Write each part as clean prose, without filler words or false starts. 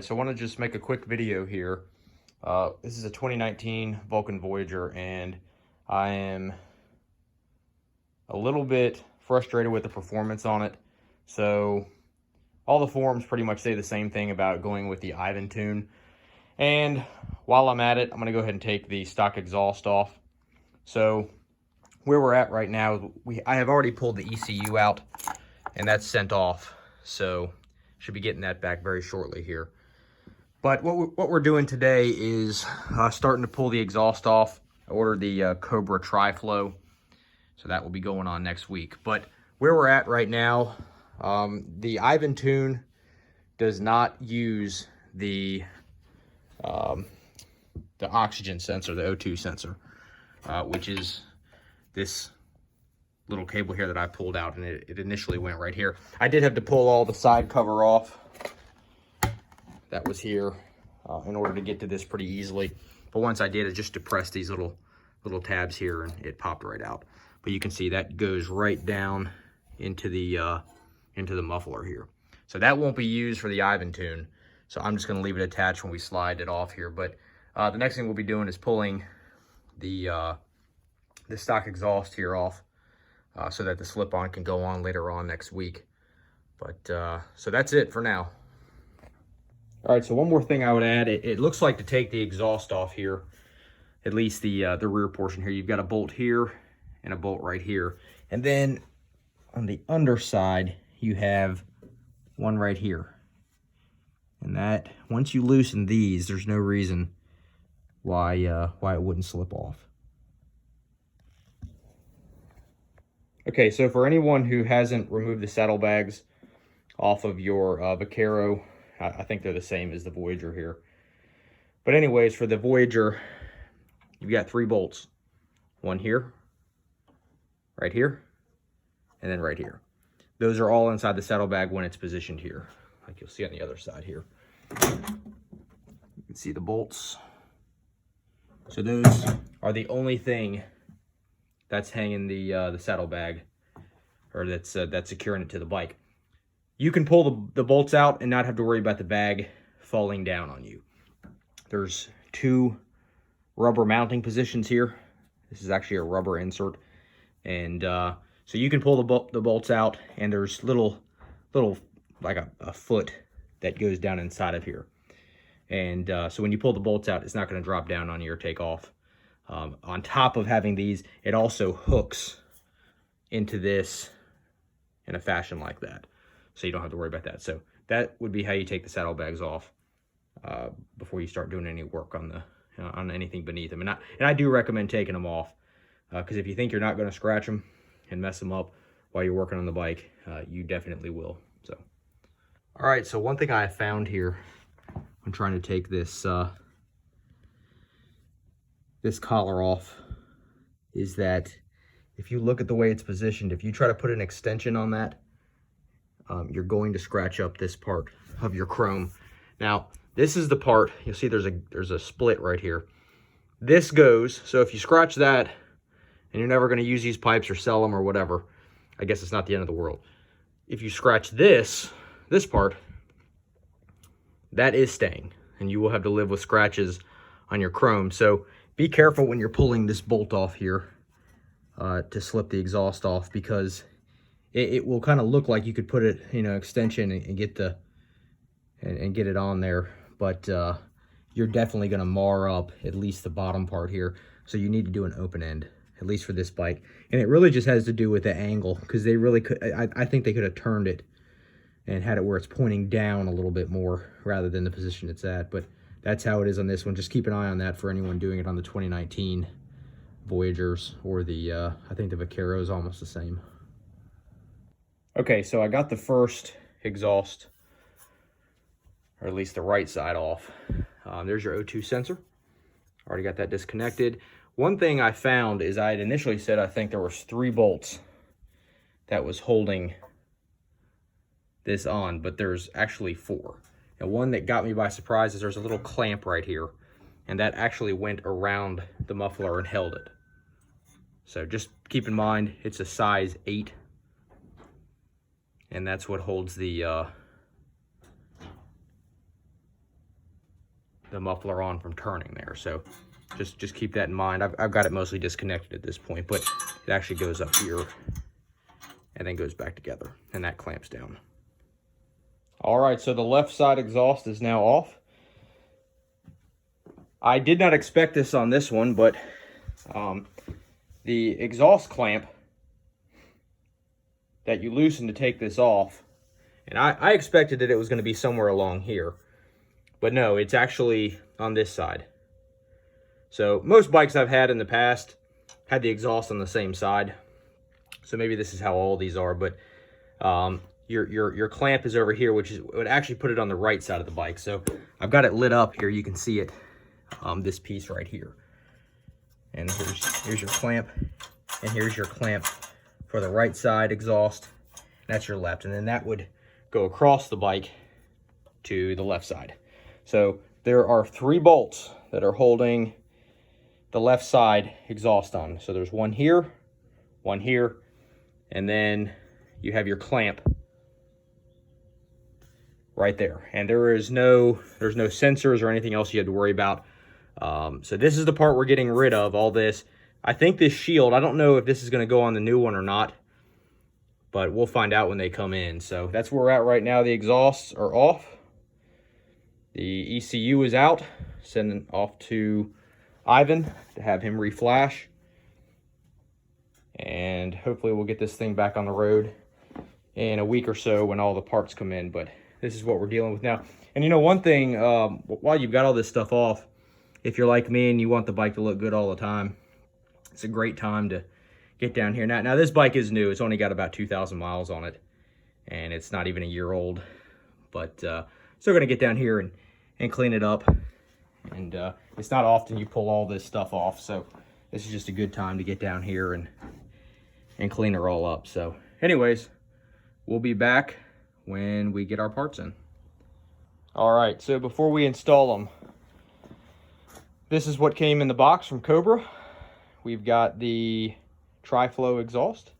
right, so I want to just make a quick video here. This is a 2019 Vulcan Voyager, and I am a little bit frustrated with the performance on it. So all the forums pretty much say the same thing about going with the Ivan tune. And while I'm at it, I'm going to go ahead and take the stock exhaust off. So where we're at right now, I have already pulled the ECU out, and that's sent off. So should be getting that back very shortly here. But what we're doing today is starting to pull the exhaust off. I ordered the Cobra Tri Flow, so that will be going on next week. But where we're at right now, the Ivan tune does not use the oxygen sensor, the O2 sensor, which is this little cable here that I pulled out, and it initially went right here. I did have to pull all the side cover off that was here in order to get to this pretty easily. But once I did, I just depressed these little tabs here, and it popped right out. But you can see that goes right down into the muffler here. So that won't be used for the Ivan tune. So I'm just going to leave it attached when we slide it off here. But the next thing we'll be doing is pulling the stock exhaust here off, so that the slip-on can go on later on next week. But so that's it for now. All right, so one more thing I would add, it looks like to take the exhaust off here, at least the rear portion here, you've got a bolt here and a bolt right here. And then on the underside, you have one right here. And that, once you loosen these, there's no reason why it wouldn't slip off. Okay, so for anyone who hasn't removed the saddlebags off of your Vaquero, I think they're the same as the Voyager here. But anyways, for the Voyager, you've got 3 bolts. One here, right here, and then right here. Those are all inside the saddlebag when it's positioned here, like you'll see on the other side here. You can see the bolts. So those are the only thing that's hanging the saddlebag, or that's securing it to the bike. You can pull the bolts out and not have to worry about the bag falling down on you. There's 2 rubber mounting positions here. This is actually a rubber insert, and so you can pull the bolts out, and there's little like a foot that goes down inside of here. And so when you pull the bolts out, it's not going to drop down on you or take off. On top of having these, it also hooks into this in a fashion like that, so you don't have to worry about that. So that would be how you take the saddlebags off before you start doing any work on on anything beneath them. And I do recommend taking them off, because if you think you're not going to scratch them and mess them up while you're working on the bike, you definitely will. So, all right. So one thing I found here, I'm trying to take this this collar off, is that if you look at the way it's positioned, if you try to put an extension on that, you're going to scratch up this part of your chrome. Now, this is the part, you'll see there's a split right here. This goes, so if you scratch that and you're never going to use these pipes or sell them or whatever, I guess it's not the end of the world. If you scratch this part, that is staying, and you will have to live with scratches on your chrome. So be careful when you're pulling this bolt off here to slip the exhaust off, because it will kind of look like you could put it, extension and get get it on there, but you're definitely going to mar up at least the bottom part here. So you need to do an open end, at least for this bike. And it really just has to do with the angle, because they really could, I think they could have turned it and had it where it's pointing down a little bit more rather than the position it's at. But that's how it is on this one. Just keep an eye on that for anyone doing it on the 2019 Voyagers, or I think the Vaquero is almost the same. Okay, so I got the first exhaust, or at least the right side, off. There's your O2 sensor. Already got that disconnected. One thing I found is I had initially said I think there was 3 bolts that was holding this on, but there's actually 4. And one that got me by surprise is there's a little clamp right here, and that actually went around the muffler and held it. So just keep in mind, it's a size 8, and that's what holds the the muffler on from turning there. So just keep that in mind. I've got it mostly disconnected at this point, but it actually goes up here and then goes back together, and that clamps down. All right, so the left side exhaust is now off. I did not expect this on this one, but the exhaust clamp that you loosen to take this off, and I expected that it was going to be somewhere along here, but no, it's actually on this side. So most bikes I've had in the past had the exhaust on the same side. So maybe this is how all these are, but your clamp is over here, which would actually put it on the right side of the bike. So I've got it lit up here. You can see it, this piece right here. And here's your clamp, and here's your clamp for the right side exhaust. That's your left, and then that would go across the bike to the left side. So there are 3 bolts that are holding the left side exhaust on. So there's one here, and then you have your clamp right there. And there's no sensors or anything else you have to worry about. So this is the part we're getting rid of, all this. I think this shield, I don't know if this is going to go on the new one or not, but we'll find out when they come in. So that's where we're at right now. The exhausts are off. The ECU is out. Sending off to Ivan to have him reflash. And hopefully we'll get this thing back on the road in a week or so when all the parts come in. But this is what we're dealing with now. And you know, one thing, while you've got all this stuff off, if you're like me and you want the bike to look good all the time, it's a great time to get down here. Now this bike is new. It's only got about 2,000 miles on it, and it's not even a year old. But still going to get down here and clean it up. And it's not often you pull all this stuff off, so this is just a good time to get down here and clean her all up. So anyways, we'll be back when we get our parts in. All right, so before we install them, this is what came in the box from Cobra. We've got the Tri Flow exhaust,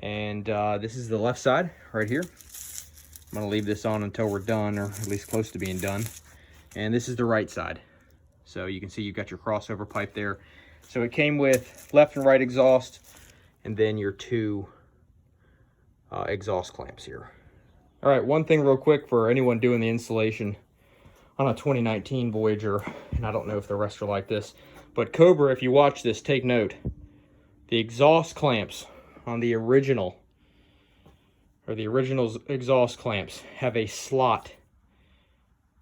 and this is the left side right here. I'm gonna leave this on until we're done, or at least close to being done. And this is the right side. So you can see you've got your crossover pipe there. So it came with left and right exhaust, and then your 2 exhaust clamps here. All right, one thing real quick for anyone doing the installation on a 2019 Voyager, and I don't know if the rest are like this, but Cobra, if you watch this, take note. The exhaust clamps on the original, or the original exhaust clamps, have a slot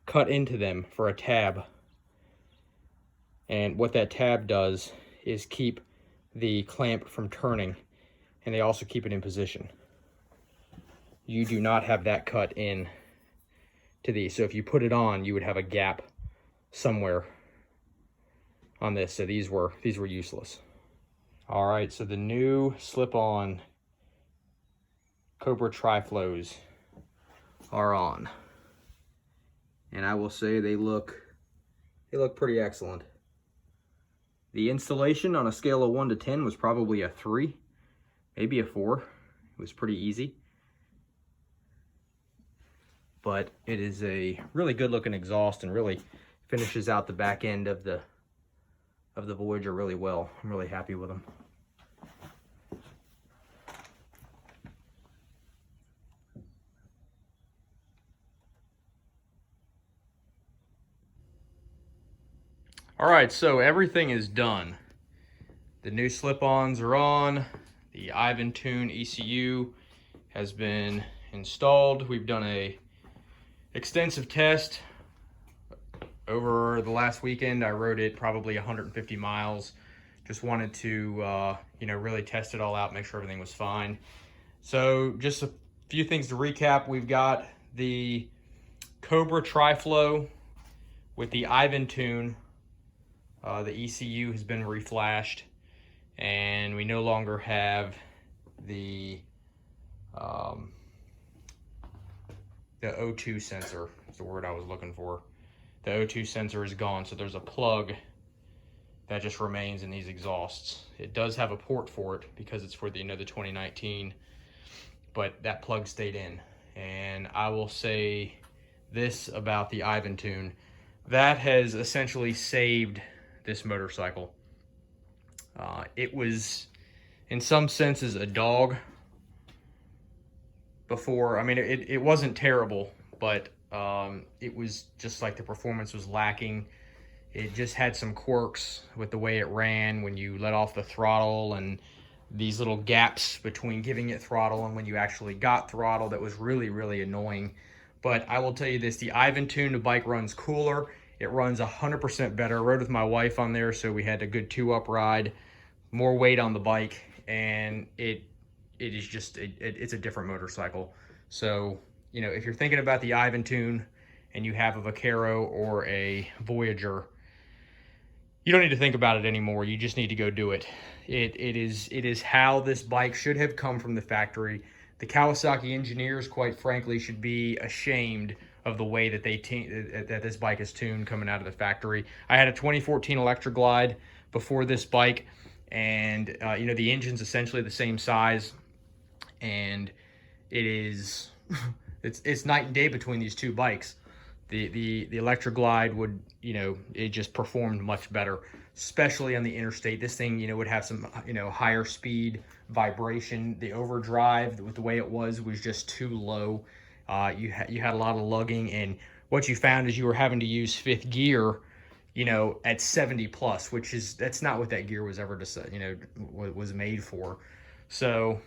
cut into them for a tab. And what that tab does is keep the clamp from turning, and they also keep it in position. You do not have that cut in to these. So if you put it on, you would have a gap somewhere on this. So these were useless. All right, so the new slip-on Cobra Tri Flows are on. And I will say they look pretty excellent. The installation on a scale of 1 to 10 was probably a 3, maybe a 4. It was pretty easy. But it is a really good looking exhaust and really finishes out the back end of the Voyager really well. I'm really happy with them. All right, so everything is done. The new slip-ons are on. The Ivan Tune ECU has been installed. We've done a extensive test over the last weekend. I rode it probably 150 miles. Just wanted to, really test it all out, make sure everything was fine. So just a few things to recap. We've got the Cobra Tri Flow with the Ivan Tune. The ECU has been reflashed, and we no longer have the O2 sensor. That's the word I was looking for. The O2 sensor is gone, so there's a plug that just remains in these exhausts. It does have a port for it because it's for the 2019, but that plug stayed in. And I will say this about the Ivan Tune. that has essentially saved this motorcycle. It was, in some senses, a dog before. I mean, it wasn't terrible, but it was just like the performance was lacking. It just had some quirks with the way it ran when you let off the throttle, and these little gaps between giving it throttle and when you actually got throttle that was really, really annoying. But I will tell you this, the Ivan Tune, the bike runs cooler. It runs 100% better. I rode with my wife on there, so we had a good 2-up ride, more weight on the bike, and it is just, it's a different motorcycle. So, you know, if you're thinking about the Ivan Tune and you have a Vaquero or a Voyager, you don't need to think about it anymore. You just need to go do it. It is how this bike should have come from the factory. The Kawasaki engineers, quite frankly, should be ashamed of the way that that this bike is tuned coming out of the factory. I had a 2014 Electra Glide before this bike, and you know, the engine's essentially the same size, and it is it's night and day between these two bikes. The Electra Glide would, you know, it just performed much better, especially on the interstate. This thing, you know, would have some, you know, higher speed vibration. The overdrive, with the way it was just too low. You had a lot of lugging, and what you found is you were having to use fifth gear, you know, at 70 plus, which is, that's not what that gear was ever, you know, was made for. So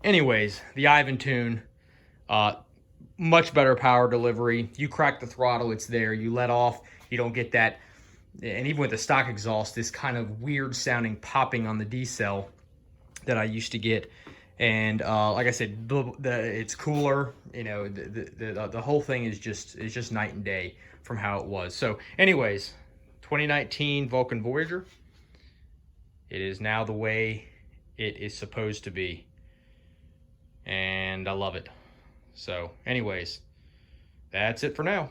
anyways, the Ivan Tune, much better power delivery. You crack the throttle, it's there. You let off, you don't get that. And even with the stock exhaust, this kind of weird sounding popping on the decel that I used to get. And like I said, it's cooler. You know, the whole thing is just night and day from how it was. So anyways, 2019 Vulcan Voyager. It is now the way it is supposed to be, and I love it. So anyways, that's it for now.